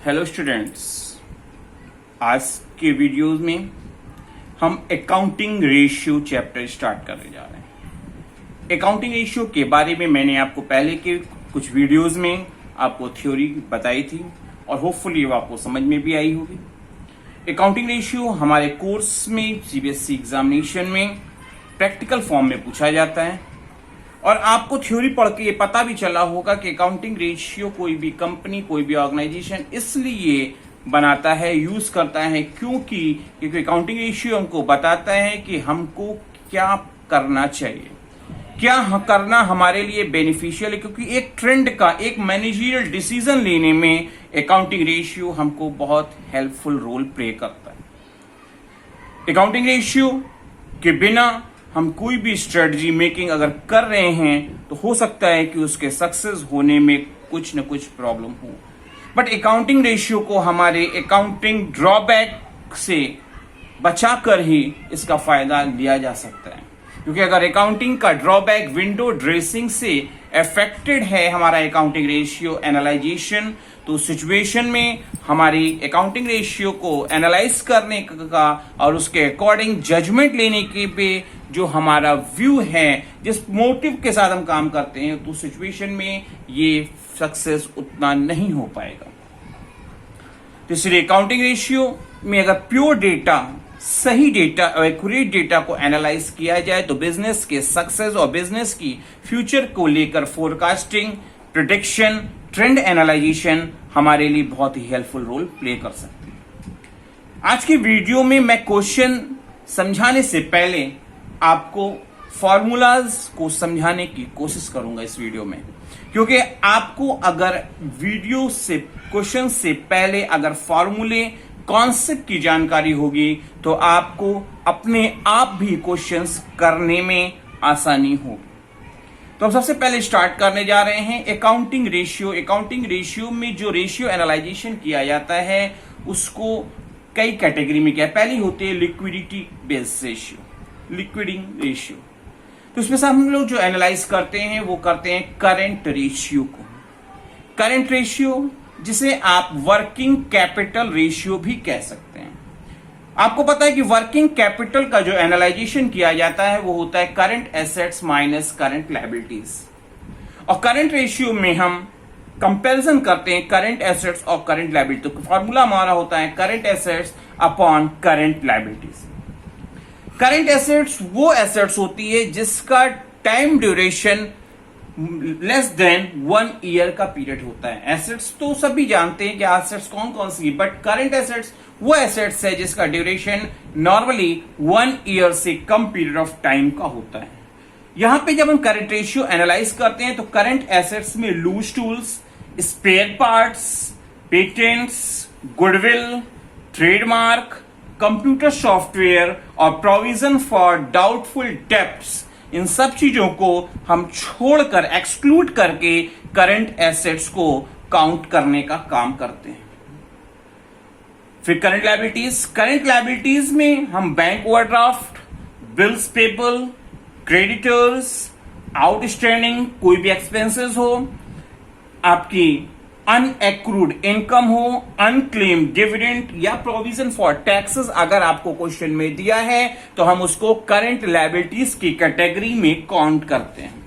Hello students, आज के videos में हम अकाउंटिंग रेशियो चैप्टर स्टार्ट करने जा रहे हैं। अकाउंटिंग रेशियो के बारे में मैंने आपको पहले के कुछ वीडियोस में आपको थ्योरी बताई थी और होपफुली वो आपको समझ में भी आई होगी। अकाउंटिंग रेशियो हमारे कोर्स में सीबीएसई एग्जामिनेशन में प्रैक्टिकल फॉर्म में पूछा जाता है और आपको थ्योरी पढ़ के ये पता भी चला होगा कि अकाउंटिंग रेशियो कोई भी कंपनी, कोई भी ऑर्गेनाइजेशन इसलिए बनाता है, यूज करता है क्योंकि अकाउंटिंग रेशियो हमको बताता है कि हमको क्या करना चाहिए, क्या करना हमारे लिए बेनिफिशियल है। क्योंकि एक ट्रेंड का, एक मैनेजरियल डिसीजन लेने में अकाउंटिंग रेशियो हमको बहुत हेल्पफुल रोल प्ले करता है। अकाउंटिंग रेशियो के बिना हम कोई भी स्ट्रेटजी मेकिंग अगर कर रहे हैं तो हो सकता है कि उसके सक्सेस होने में कुछ न कुछ प्रॉब्लम हो, बट अकाउंटिंग रेशियो को हमारे अकाउंटिंग ड्रॉबैक से बचाकर ही इसका फायदा लिया जा सकता है। क्योंकि अगर अकाउंटिंग का ड्रॉबैक विंडो ड्रेसिंग से अफेक्टेड है हमारा अकाउंटिंग रेशियो एनालाइजेशन, तो सिचुएशन में हमारी अकाउंटिंग रेशियो को एनालाइज करने का और उसके अकॉर्डिंग जजमेंट लेने के पे जो हमारा व्यू है, जिस मोटिव के साथ हम काम करते हैं, तो सिचुएशन में ये सक्सेस उतना नहीं हो पाएगा। तो इसलिए अकाउंटिंग रेशियो में अगर प्योर डेटा, सही डेटा और एक्यूरेट डेटा को एनालाइज किया जाए तो बिजनेस के सक्सेस और बिजनेस की फ्यूचर को लेकर फोरकास्टिंग, प्रेडिक्शन, ट्रेंड एनालाइजेशन हमारे लिए बहुत ही हेल्पफुल रोल प्ले कर सकते हैं। आज की वीडियो में मैं क्वेश्चन समझाने से पहले आपको फॉर्मूलाज को समझाने की कोशिश करूंगा इस वीडियो में, क्योंकि आपको अगर वीडियो से, क्वेश्चन से पहले अगर फॉर्मूले, कॉन्सेप्ट की जानकारी होगी तो आपको अपने आप भी क्वेश्चंस करने में आसानी होगी। तो हम सबसे पहले स्टार्ट करने जा रहे हैं अकाउंटिंग रेशियो। अकाउंटिंग रेशियो में जो रेशियो एनालाइजेशन किया जाता है उसको कई कैटेगरी में किया। पहली होती है लिक्विडिटी बेस्ड रेशियो, लिक्विडिंग रेशियो। तो इसमें से हम लोग जो एनालाइज करते हैं वो करते हैं करंट रेशियो को। करंट रेशियो जिसे आप वर्किंग कैपिटल रेशियो भी कह सकते हैं। आपको पता है कि वर्किंग कैपिटल का जो एनालाइजेशन किया जाता है वो होता है current assets minus current liabilities, और करंट रेशियो में हम कंपैरिजन करते हैं करंट एसेट्स और करंट लायबिलिटी। तो फॉर्मूला हमारा होता है current assets upon current liabilities. Current assets वो एसेट्स होती है जिसका time duration less than 1 year का पीरियड होता है। एसेट्स तो सभी जानते हैं कि एसेट्स कौन कौन सी, बट करंट एसेट्स वो एसेट्स है जिसका ड्यूरेशन नॉर्मली 1 ईयर से कम पीरियड ऑफ टाइम का होता है। यहां पे जब हम करंट रेशियो एनालाइज करते हैं तो करंट एसेट्स में loose tools, spare parts, patents, goodwill, trademark, computer software और प्रोविजन फॉर डाउटफुल डेब्ट्स, इन सब चीजों को हम छोड़कर, एक्सक्लूड करके करंट एसेट्स को काउंट करने का काम करते हैं। फिर करंट लायबिलिटीज। करंट लायबिलिटीज में हम bank overdraft, bills payable, creditors, outstanding कोई भी एक्सपेंसेस हो, आपकी अनएक्रूड इनकम हो, अनक्लेम डिविडेंड या प्रोविजन फॉर टैक्सेस अगर आपको क्वेश्चन में दिया है तो हम उसको करंट लायबिलिटीज की कैटेगरी में काउंट करते हैं।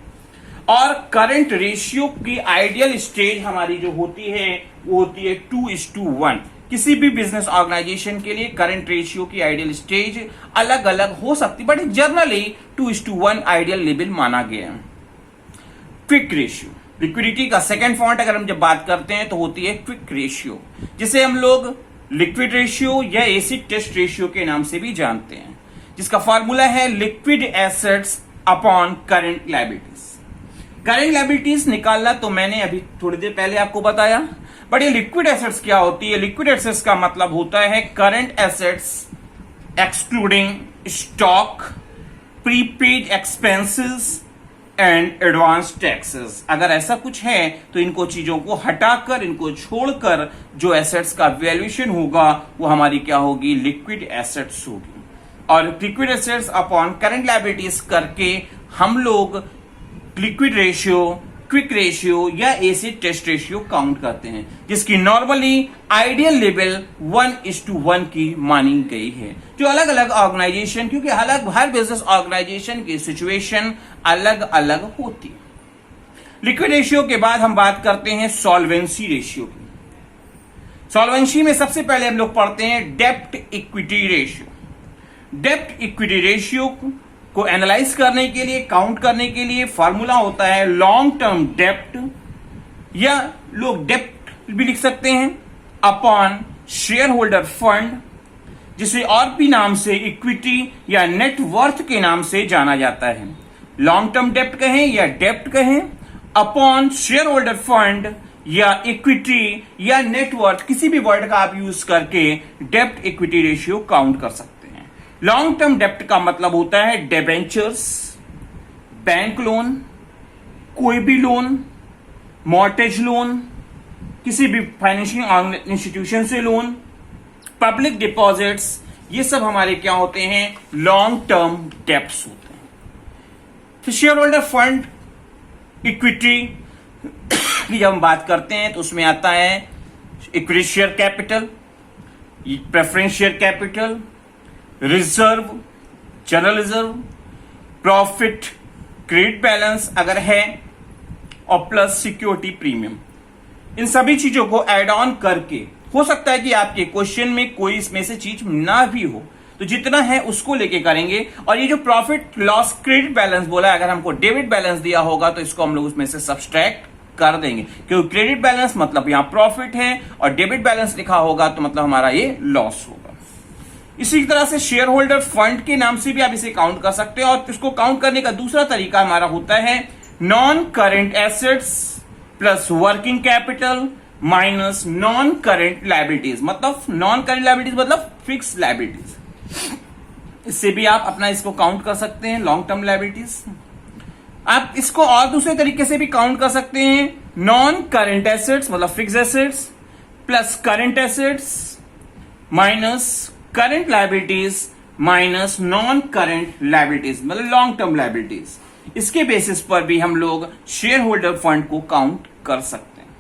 और करंट रेशियो की आइडियल स्टेज हमारी जो होती है वो होती है 2:1। किसी भी बिजनेस ऑर्गेनाइजेशन के लिए करंट रेशियो की आइडियल स्टेज अलग अलग हो सकती है, बट जनरली 2:1 आइडियल लेवल माना गया है। क्विक रेशियो, लिक्विडिटी का सेकंड फॉन्ट अगर हम जब बात करते हैं तो होती है क्विक रेशियो, जिसे हम लोग लिक्विड रेशियो या एसिड टेस्ट रेशियो के नाम से भी जानते हैं, जिसका फॉर्मूला है liquid assets upon current liabilities. Current liabilities निकालना तो मैंने अभी थोड़ी देर पहले आपको बताया, बट ये लिक्विड एसेट्स क्या होती है? लिक्विड एसेट्स का मतलब होता है current assets excluding stock, prepaid expenses and advance taxes. अगर ऐसा कुछ है तो इनको चीजों को हटाकर, इनको छोड़कर जो एसेट्स का वैल्यूएशन होगा वो हमारी क्या होगी? लिक्विड एसेट्स होगी। और liquid assets upon current liabilities करके हम लोग लिक्विड रेशियो क्विक रेशियो या ए से टेस्ट रेशियो काउंट करते हैं, जिसकी नॉर्मली आइडियल लेवल 1:1 की मानी गई है। जो अलग अलग ऑर्गेनाइजेशन, क्योंकि हर बिजनेस ऑर्गेनाइजेशन की सिचुएशन अलग अलग होती है। लिक्विड रेशियो के बाद हम बात करते हैं सॉल्वेंसी रेशियो की। सॉल्वेंसी में सबसे पहले हम लोग पढ़ते हैं डेब्ट इक्विटी रेशियो। डेब्ट इक्विटी रेशियो को एनालाइज करने के लिए, काउंट करने के लिए फॉर्मूला होता है लॉन्ग टर्म डेब्ट, या लोग डेब्ट भी लिख सकते हैं, अपॉन शेयर होल्डर फंड, जिसे और भी नाम से इक्विटी या नेट वर्थ के नाम से जाना जाता है। लॉन्ग टर्म डेब्ट कहें या डेब्ट कहें, अपॉन शेयर होल्डर फंड या इक्विटी या नेटवर्थ, किसी भी वर्ड का आप यूज करके डेब्ट इक्विटी रेशियो काउंट कर सकते हैं। लॉन्ग टर्म डेब्ट का मतलब होता है डिबेंचर्स, बैंक लोन, कोई भी लोन, मॉर्गेज लोन, किसी भी फाइनेंशियल इंस्टीट्यूशन से लोन, पब्लिक डिपॉजिट्स, ये सब हमारे क्या होते हैं, लॉन्ग टर्म डेब्ट्स होते हैं। फिर शेयर होल्डर फंड, इक्विटी की जब हम बात करते हैं तो उसमें आता है equity share capital, preference share capital, reserve, general reserve, profit, credit balance अगर है, और प्लस सिक्योरिटी प्रीमियम। इन सभी चीजों को ऐड ऑन करके, हो सकता है कि आपके क्वेश्चन में कोई इसमें से चीज ना भी हो, तो जितना है उसको लेके करेंगे। और ये जो प्रॉफिट लॉस क्रेडिट बैलेंस बोला है, अगर हमको डेबिट बैलेंस दिया होगा तो इसको हम लोग उसमें से सब्सट्रैक्ट कर देंगे, क्योंकि क्रेडिट बैलेंस मतलब यहां प्रॉफिट है और डेबिट बैलेंस लिखा होगा तो मतलब हमारा ये लॉस होगा। इसी तरह से शेयर होल्डर फंड के नाम से भी आप इसे काउंट कर सकते हो। और इसको काउंट करने का दूसरा तरीका हमारा होता है non current assets plus working capital minus non current liabilities, मतलब नॉन करेंट लायबिलिटीज मतलब फिक्स लायबिलिटीज। इससे भी आप अपना इसको काउंट कर सकते हैं, लॉन्ग टर्म लायबिलिटीज। आप इसको और दूसरे तरीके से भी काउंट कर सकते हैं, नॉन करेंट एसेट्स मतलब fix assets plus current assets minus current liabilities minus non current liabilities, मतलब लॉन्ग टर्म लायबिलिटीज। इसके बेसिस पर भी हम लोग शेयर होल्डर फंड को काउंट कर सकते हैं।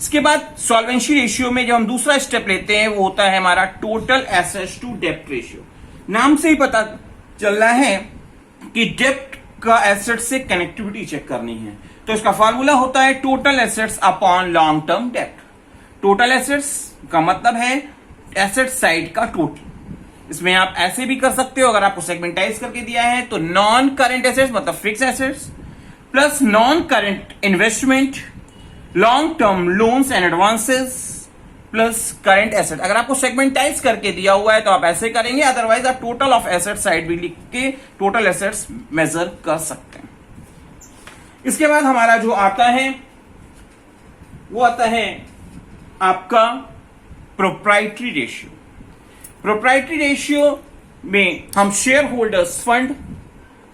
इसके बाद सॉल्वेंसी रेशियो में जब हम दूसरा स्टेप लेते हैं वो होता है हमारा टोटल एसेट्स टू डेब्ट रेशियो। नाम से ही पता चल रहा है कि डेब्ट का एसेट से कनेक्टिविटी चेक करनी है, तो इसका फॉर्मूला होता है total assets upon long term डेब्ट। टोटल एसेट्स का मतलब है एसेट साइड का टोटल। इसमें आप ऐसे भी कर सकते हो, अगर आपको सेगमेंटाइज करके दिया है तो नॉन करेंट एसेट्स मतलब fix assets plus non current investment, long term loans and advances plus current asset. अगर आपको सेगमेंटाइज करके दिया हुआ है तो आप ऐसे करेंगे, अदरवाइज आप टोटल ऑफ एसेट साइड भी लिख के टोटल एसेट्स मेजर कर सकते हैं। इसके बाद हमारा जो आता है वो आता है आपका प्रोप्राइटरी रेशियो। प्रोप्राइटरी रेशियो में हम share holders fund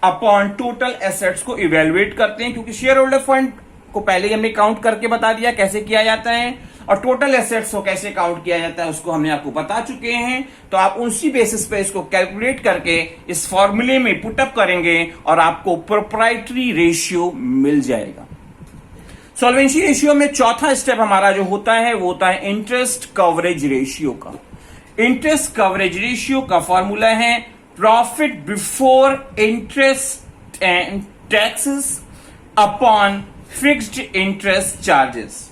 upon total assets को इवेल्युएट करते हैं, क्योंकि शेयर होल्डर फंड को पहले ही हमने काउंट करके बता दिया कैसे किया जाता है, और टोटल एसेट्स को कैसे काउंट किया जाता है उसको हमने आपको बता चुके हैं। तो आप उसी बेसिस पे इसको कैलकुलेट करके इस फॉर्मूले में पुटअप करेंगे और आपको प्रोप्राइटरी रेशियो मिल जाएगा। सॉल्वेंसी रेशियो में चौथा स्टेप हमारा जो होता है वो होता है इंटरेस्ट कवरेज रेशियो का। इंटरेस्ट कवरेज रेशियो का फॉर्मूला है profit before interest and taxes upon fixed interest charges.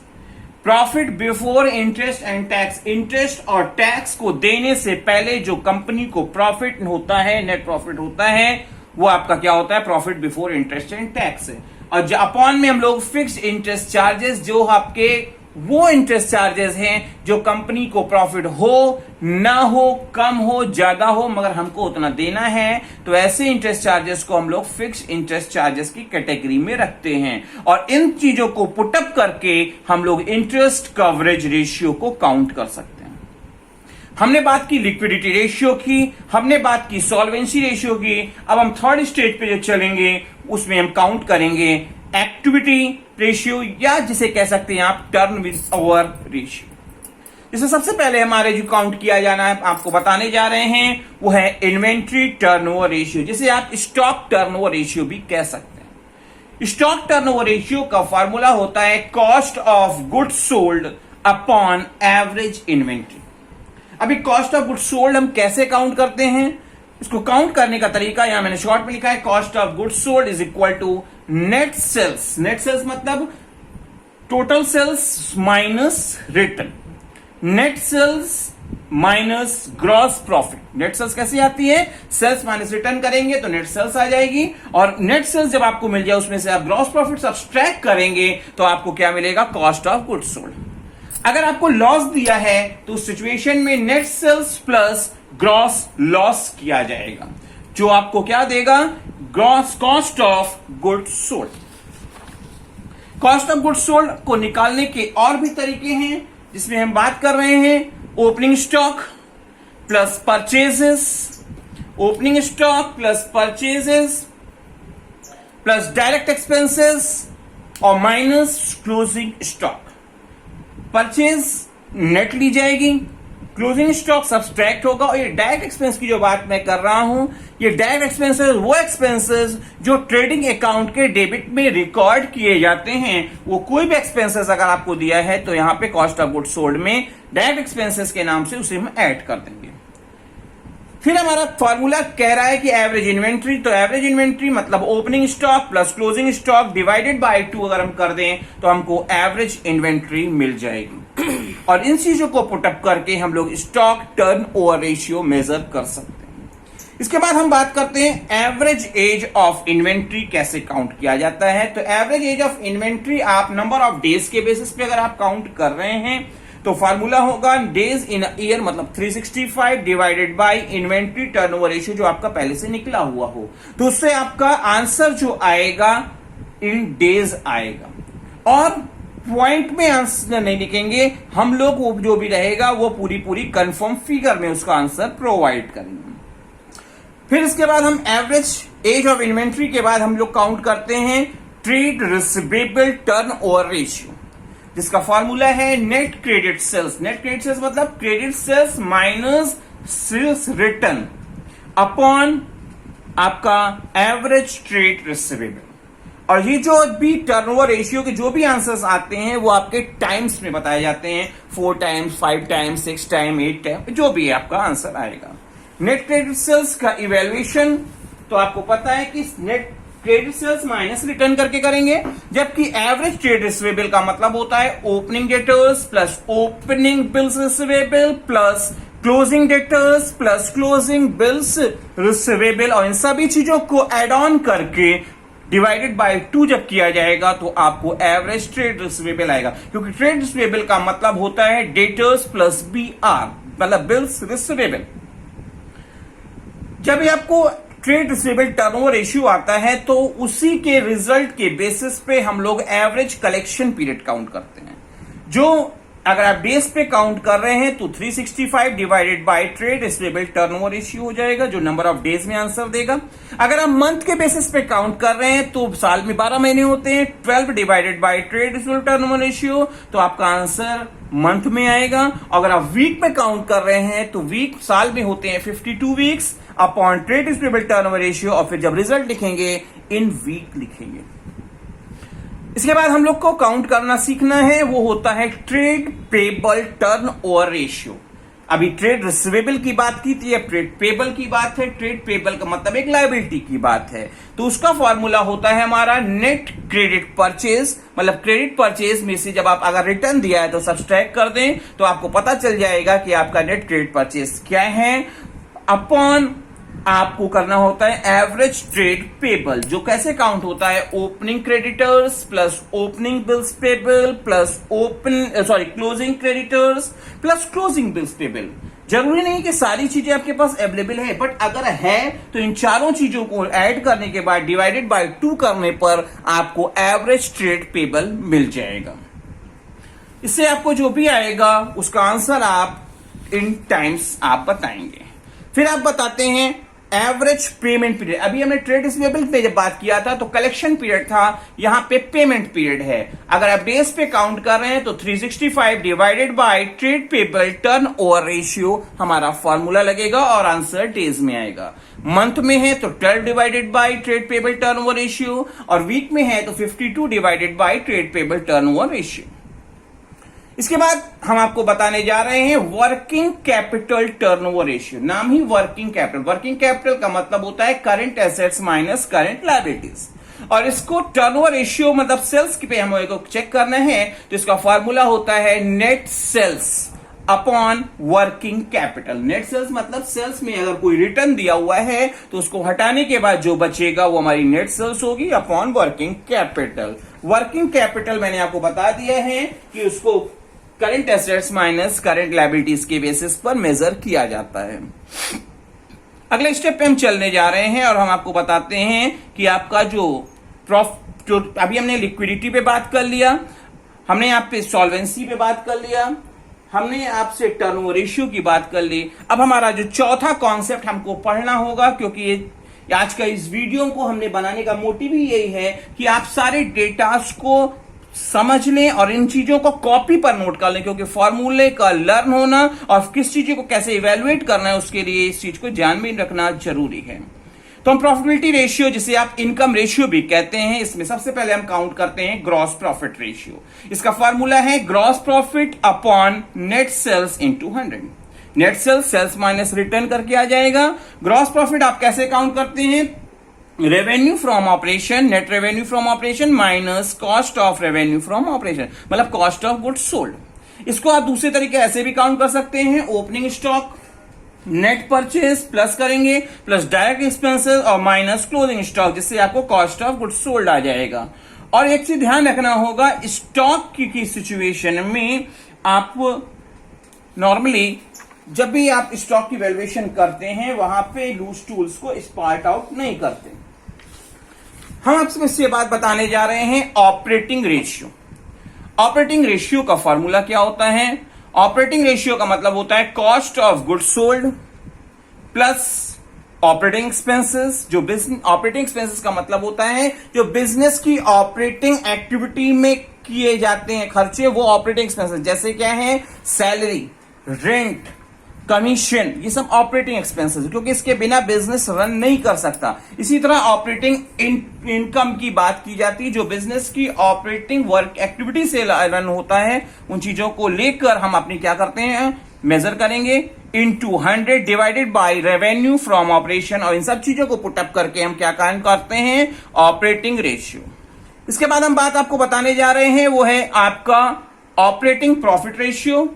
Profit before interest and tax, interest और टैक्स को देने से पहले जो कंपनी को प्रॉफिट होता है, नेट प्रॉफिट होता है, वो आपका क्या होता है, profit before interest and tax है। और अपॉन में हम लोग फिक्स्ड इंटरेस्ट चार्जेस, जो आपके वो इंटरेस्ट चार्जेस हैं जो कंपनी को प्रॉफिट हो ना हो, कम हो ज्यादा हो, मगर हमको उतना देना है, तो ऐसे इंटरेस्ट चार्जेस को हम लोग फिक्स्ड इंटरेस्ट चार्जेस की कैटेगरी में रखते हैं। और इन चीजों को पुटअप करके हम लोग इंटरेस्ट कवरेज रेशियो को काउंट कर सकते हैं। हमने बात की लिक्विडिटी रेशियो की, हमने बात की सॉल्वेंसी रेशियो की। अब हम थर्ड स्टेज पे जो चलेंगे उसमें हम काउंट करेंगे एक्टिविटी रेशियो, या जिसे कह सकते हैं आप टर्नओवर रेशियो। इसमें सबसे पहले हमारे जो काउंट किया जाना है आपको बताने जा रहे हैं वो है इन्वेंट्री टर्नओवर रेशियो, जिसे आप स्टॉक टर्नओवर रेशियो भी कह सकते हैं। स्टॉक टर्नओवर रेशियो का फॉर्मूला होता है cost of goods sold upon average inventory. अभी कॉस्ट ऑफ गुड्स सोल्ड हम कैसे काउंट करते हैं, इसको काउंट करने का तरीका यहां मैंने शॉर्ट में लिखा है, cost of goods sold is equal to net sales. Net sales मतलब total sales minus return, net sales minus gross profit. Net sales कैसे आती है, सेल्स माइनस रिटर्न करेंगे तो नेट सेल्स आ जाएगी, और नेट सेल्स जब आपको मिल जाए उसमें से आप ग्रॉस प्रॉफिट सब्सट्रैक्ट करेंगे तो आपको क्या मिलेगा, कॉस्ट ऑफ गुड्स सोल्ड। अगर आपको लॉस दिया है तो उस सिचुएशन में net sales plus gross loss किया जाएगा, जो आपको क्या देगा, gross cost of goods sold. Cost of goods sold को निकालने के और भी तरीके हैं, जिसमें हम बात कर रहे हैं opening stock plus purchases, opening stock plus purchases plus direct expenses और minus closing stock. Purchase net ली जाएगी, क्लोजिंग स्टॉक सब्सट्रैक्ट होगा, और ये डायरेक्ट एक्सपेंस की जो बात मैं कर रहा हूं, ये डायरेक्ट एक्सपेंसेस वो एक्सपेंसेस जो ट्रेडिंग अकाउंट के डेबिट में रिकॉर्ड किए जाते हैं। वो कोई भी एक्सपेंसेस अगर आपको दिया है तो यहां पे कॉस्ट ऑफ गुड्स सोल्ड में डायरेक्ट एक्सपेंसेस के नाम से उसे हम ऐड कर देंगे। फिर हमारा फॉर्मूला कह रहा है कि एवरेज इन्वेंट्री, तो एवरेज इन्वेंट्री मतलब opening stock plus closing stock divided by 2 अगर हम कर दें तो हमको एवरेज इन्वेंट्री मिल जाएगी, और इन चीजों को पुटअप करके हम लोग stock turnover ratio measure कर सकते हैं। इसके बाद हम बात करते हैं एवरेज एज ऑफ इन्वेंट्री कैसे काउंट किया जाता है। तो एवरेज एज ऑफ इन्वेंट्री आप नंबर ऑफ डेज के बेसिस पे अगर आप काउंट कर रहे हैं तो फार्मूला होगा डेज इन ईयर मतलब 365 divided by inventory turnover ratio, जो आपका पहले से निकला हुआ हो, तो उससे आपका आंसर जो आएगा इन डेज आएगा। और पॉइंट में आंसर नहीं लिखेंगे हम लोग, वो जो भी रहेगा वो पूरी कंफर्म फिगर में उसका आंसर प्रोवाइड करेंगे। फिर इसके बाद हम एवरेज एज ऑफ इन्वेंट्री के बाद हम लोग काउंट करते हैं ट्रेड रिसीवेबल टर्नओवर रेशियो, जिसका फॉर्मूला है net credit sales. Net credit sales मतलब credit sales minus sales return upon आपका एवरेज ट्रेड रिसीवेबल। और ये जो भी टर्नओवर रेशियो के जो भी आंसर्स आते हैं वो आपके टाइम्स में बताए जाते हैं, 4 टाइम्स, 5 टाइम्स, 6 टाइम, 8 टाइम, जो भी आपका आंसर आएगा। नेट क्रेडिट सेल्स का इवेल्युएशन तो आपको पता है कि net credit sales minus return करके करेंगे, जबकि एवरेज ट्रेड रिसीवेबल का मतलब होता है opening debtors plus opening bills receivable plus closing debtors plus closing bills receivable, और इन सभी चीजों को एड ऑन करके डिवाइडेड बाय 2 जब किया जाएगा तो आपको एवरेज ट्रेड रिसीवेबल आएगा, क्योंकि ट्रेड रिसीवेबल का मतलब होता है डेटर्स प्लस BR मतलब बिल्स रिसीवेबल। जब आपको ट्रेड रिसीवेबल टर्नओवर रेशियो आता है तो उसी के रिजल्ट के बेसिस पे हम लोग एवरेज कलेक्शन पीरियड काउंट करते हैं, जो अगर आप डेज पे काउंट कर रहे हैं तो 365 divided by trade receivable turnover ratio हो जाएगा, जो नंबर ऑफ डेज में आंसर देगा। अगर आप मंथ के बेसिस पे काउंट कर रहे हैं तो साल में 12 महीने होते हैं, 12 divided by trade receivable turnover ratio, तो आपका आंसर मंथ में आएगा। अगर आप वीक पे काउंट कर रहे हैं तो वीक साल में होते हैं 52 weeks upon trade receivable turnover ratio, और फिर जब रिजल्ट लिखेंगे इन वीक लिखेंगे। इसके बाद हम लोग को काउंट करना सीखना है, वो होता है ट्रेड पेबल टर्नओवर रेशियो। अभी ट्रेड रिसीवेबल की बात की थी, अब ट्रेड पेबल की बात है। ट्रेड पेबल का मतलब एक लायबिलिटी की बात है, तो उसका फॉर्मूला होता है हमारा नेट क्रेडिट परचेज, मतलब क्रेडिट परचेज में से जब आप अगर रिटर्न दिया है तो सब्सट्रैक्ट कर दें तो आपको पता चल जाएगा कि आपका नेट क्रेडिट परचेज क्या है, अपॉन आपको करना होता है एवरेज ट्रेड पेबल, जो कैसे काउंट होता है opening creditors plus opening bills payable plus closing creditors plus closing bills payable. जरूरी नहीं कि सारी चीजें आपके पास अवेलेबल है, बट अगर है तो इन चारों चीजों को ऐड करने के बाद डिवाइडेड बाय 2 करने पर आपको एवरेज ट्रेड पेबल मिल जाएगा। इससे आपको जो भी आएगा उसका आंसर आप इन टाइम्स आप बताएंगे। फिर आप बताते हैं एवरेज पेमेंट पीरियड। अभी हमने ट्रेड रिसीवेबल पे जब बात किया था तो कलेक्शन पीरियड था, यहां पे पेमेंट पीरियड है। अगर आप डेज पे काउंट कर रहे हैं तो 365 divided by trade payable turn over ratio हमारा फॉर्मूला लगेगा और आंसर डेज में आएगा। मंथ में है तो 12 divided by trade payable turn over ratio, और वीक में है तो 52 divided by trade payable turn over ratio. इसके बाद हम आपको बताने जा रहे हैं वर्किंग कैपिटल टर्नओवर रेशियो। नाम ही वर्किंग कैपिटल। वर्किंग कैपिटल का मतलब होता है current assets minus current liabilities, और इसको टर्नओवर रेशियो मतलब सेल्स पे हमें को चेक करना है तो इसका फॉर्मूला होता है net sales upon working capital. Net sales मतलब सेल्स में अगर कोई रिटर्न दिया हुआ है तो उसको हटाने के बाद जो बचेगा वो हमारी नेट सेल्स होगी upon working capital. Working capital मैंने आपको बता दिया है कि उसको current assets minus current liabilities के बेसिस पर मेजर किया जाता है। अगले स्टेप पे हम चलने जा रहे हैं और हम आपको बताते हैं कि आपका जो अभी हमने लिक्विडिटी पे बात कर लिया, हमने यहाँ पे सॉल्वेंसी पे बात कर लिया, हमने आपसे टर्नओवर रेशियो की बात कर ली। अब हमारा जो चौथा कॉन्सेप्ट हमको पढ़ना होगा, क्योंकि ये आज का इस वीडियो को हमने बनाने का मोटिव ही यही है कि आप सारे डेटास को समझ लें और इन चीजों को कॉपी पर नोट कर लें, क्योंकि फॉर्मूले का लर्न होना और किस चीजों को कैसे इवेलुएट करना है उसके लिए इस चीज को ध्यान में रखना जरूरी है। तो हम प्रॉफिटेबिलिटी रेशियो, जिसे आप इनकम रेशियो भी कहते हैं, इसमें सबसे पहले हम काउंट करते हैं ग्रॉस प्रॉफिट रेशियो। इसका फॉर्मूला है gross profit upon net sales into 100। Net sales minus return करके आ जाएगा। ग्रॉस प्रॉफिट आप कैसे काउंट करते हैं? Revenue from operation, net revenue from operation minus cost of revenue from operation, मतलब कॉस्ट ऑफ गुड्स सोल्ड। इसको आप दूसरे तरीके ऐसे भी काउंट कर सकते हैं, opening stock net purchase plus करेंगे प्लस डायरेक्ट एक्सपेंसेस और माइनस क्लोजिंग स्टॉक, जिससे आपको कॉस्ट ऑफ गुड्स सोल्ड आ जाएगा। और एक चीज ध्यान रखना होगा, स्टॉक की सिचुएशन में आप नॉर्मली जब भी आप स्टॉक की वैल्यूएशन करते हैं वहां पे लूज टूल्स को स्पार्ट आउट नहीं करते। हम आपसे इससे बात बताने जा रहे हैं ऑपरेटिंग रेशियो। ऑपरेटिंग रेशियो का फॉर्मूला क्या होता है? ऑपरेटिंग रेशियो का मतलब होता है cost of goods sold plus operating expenses. जो बिजनेस ऑपरेटिंग एक्सपेंसेस का मतलब होता है जो बिजनेस की ऑपरेटिंग एक्टिविटी में किए जाते हैं खर्चे, वो ऑपरेटिंग एक्सपेंसेस। जैसे क्या है? सैलरी, रेंट, कमीशन, ये सब ऑपरेटिंग एक्सपेंसेस, क्योंकि इसके बिना बिजनेस रन नहीं कर सकता। इसी तरह ऑपरेटिंग इनकम की बात की जाती है, जो बिजनेस की ऑपरेटिंग वर्क एक्टिविटी से रन होता है, उन चीजों को लेकर हम अपनी क्या करते हैं? मेजर करेंगे into 100 divided by revenue from operation, और इन सब चीजों को पुटअप करके हम क्या काम करते हैं? Operating ratio. इसके बाद हम बात आपको बताने जा रहे हैं वो है आपका ऑपरेटिंग प्रॉफिट रेशियो।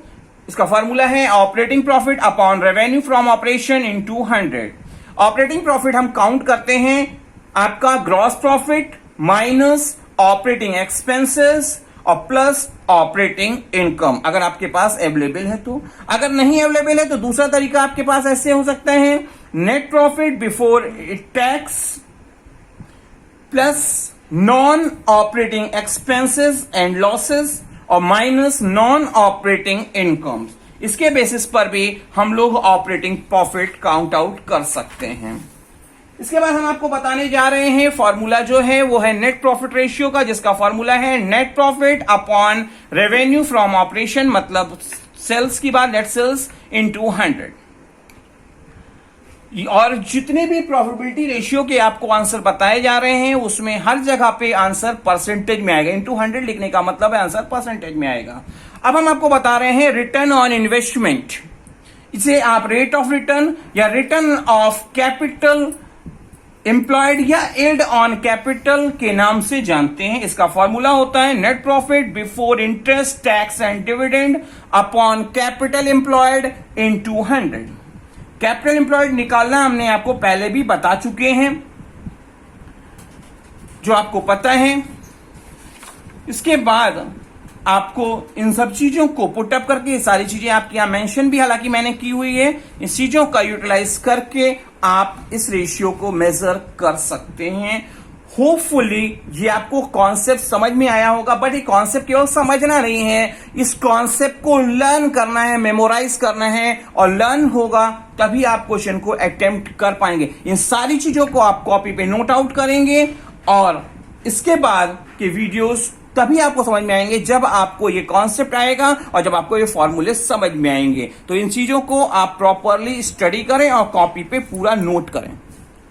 इसका फॉर्मूला है operating profit upon revenue from operation into 100। Operating profit हम काउंट करते हैं आपका gross profit minus operating expenses और प्लस ऑपरेटिंग इनकम, अगर आपके पास अवेलेबल है तो। अगर नहीं अवेलेबल है तो दूसरा तरीका आपके पास ऐसे हो सकता है, net profit before tax plus non operating expenses and losses और माइनस नॉन ऑपरेटिंग इनकम। इसके बेसिस पर भी हम लोग ऑपरेटिंग प्रॉफिट काउंट आउट कर सकते हैं। इसके बाद हम आपको बताने जा रहे हैं फॉर्मूला जो है वो है नेट प्रॉफिट रेशियो का, जिसका फॉर्मूला है net profit upon revenue from operation, मतलब सेल्स की बात, नेट सेल्स इनटू 100। और जितने भी प्रॉफिटेबिलिटी रेशियो के आपको आंसर बताए जा रहे हैं उसमें हर जगह पे आंसर परसेंटेज में आएगा। इनटू 100 लिखने का मतलब है आंसर परसेंटेज में आएगा। अब हम आपको बता रहे हैं रिटर्न ऑन इन्वेस्टमेंट। इसे आप रेट ऑफ रिटर्न या रिटर्न ऑफ कैपिटल एम्प्लॉयड या एड ऑन कैपिटल के नाम से जानते हैं। इसका फॉर्मूला होता है net profit before interest tax and dividend upon capital employed into 100। Capital employed निकालना हमने आपको पहले भी बता चुके हैं, जो आपको पता है। इसके बाद आपको इन सब चीजों को पुटअप करके, ये सारी चीजें आपके यहां मेंशन भी हालांकि मैंने की हुई है, इस चीजों का यूटिलाइज करके आप इस रेशियो को मेजर कर सकते हैं। होपफुली ये आपको कॉन्सेप्ट समझ में आया होगा, बट ये कॉन्सेप्ट केवल समझना नहीं है, इस कॉन्सेप्ट को लर्न करना है, मेमोराइज करना है, और लर्न होगा तभी आप क्वेश्चन को अटेम्प्ट कर पाएंगे। इन सारी चीजों को आप कॉपी पे नोट आउट करेंगे और इसके बाद के वीडियोस तभी आपको समझ में आएंगे जब आपको ये कॉन्सेप्ट आएगा और जब आपको ये फॉर्मूले समझ में आएंगे। तो इन चीजों को आप प्रॉपरली स्टडी करें और कॉपी पे पूरा नोट करें।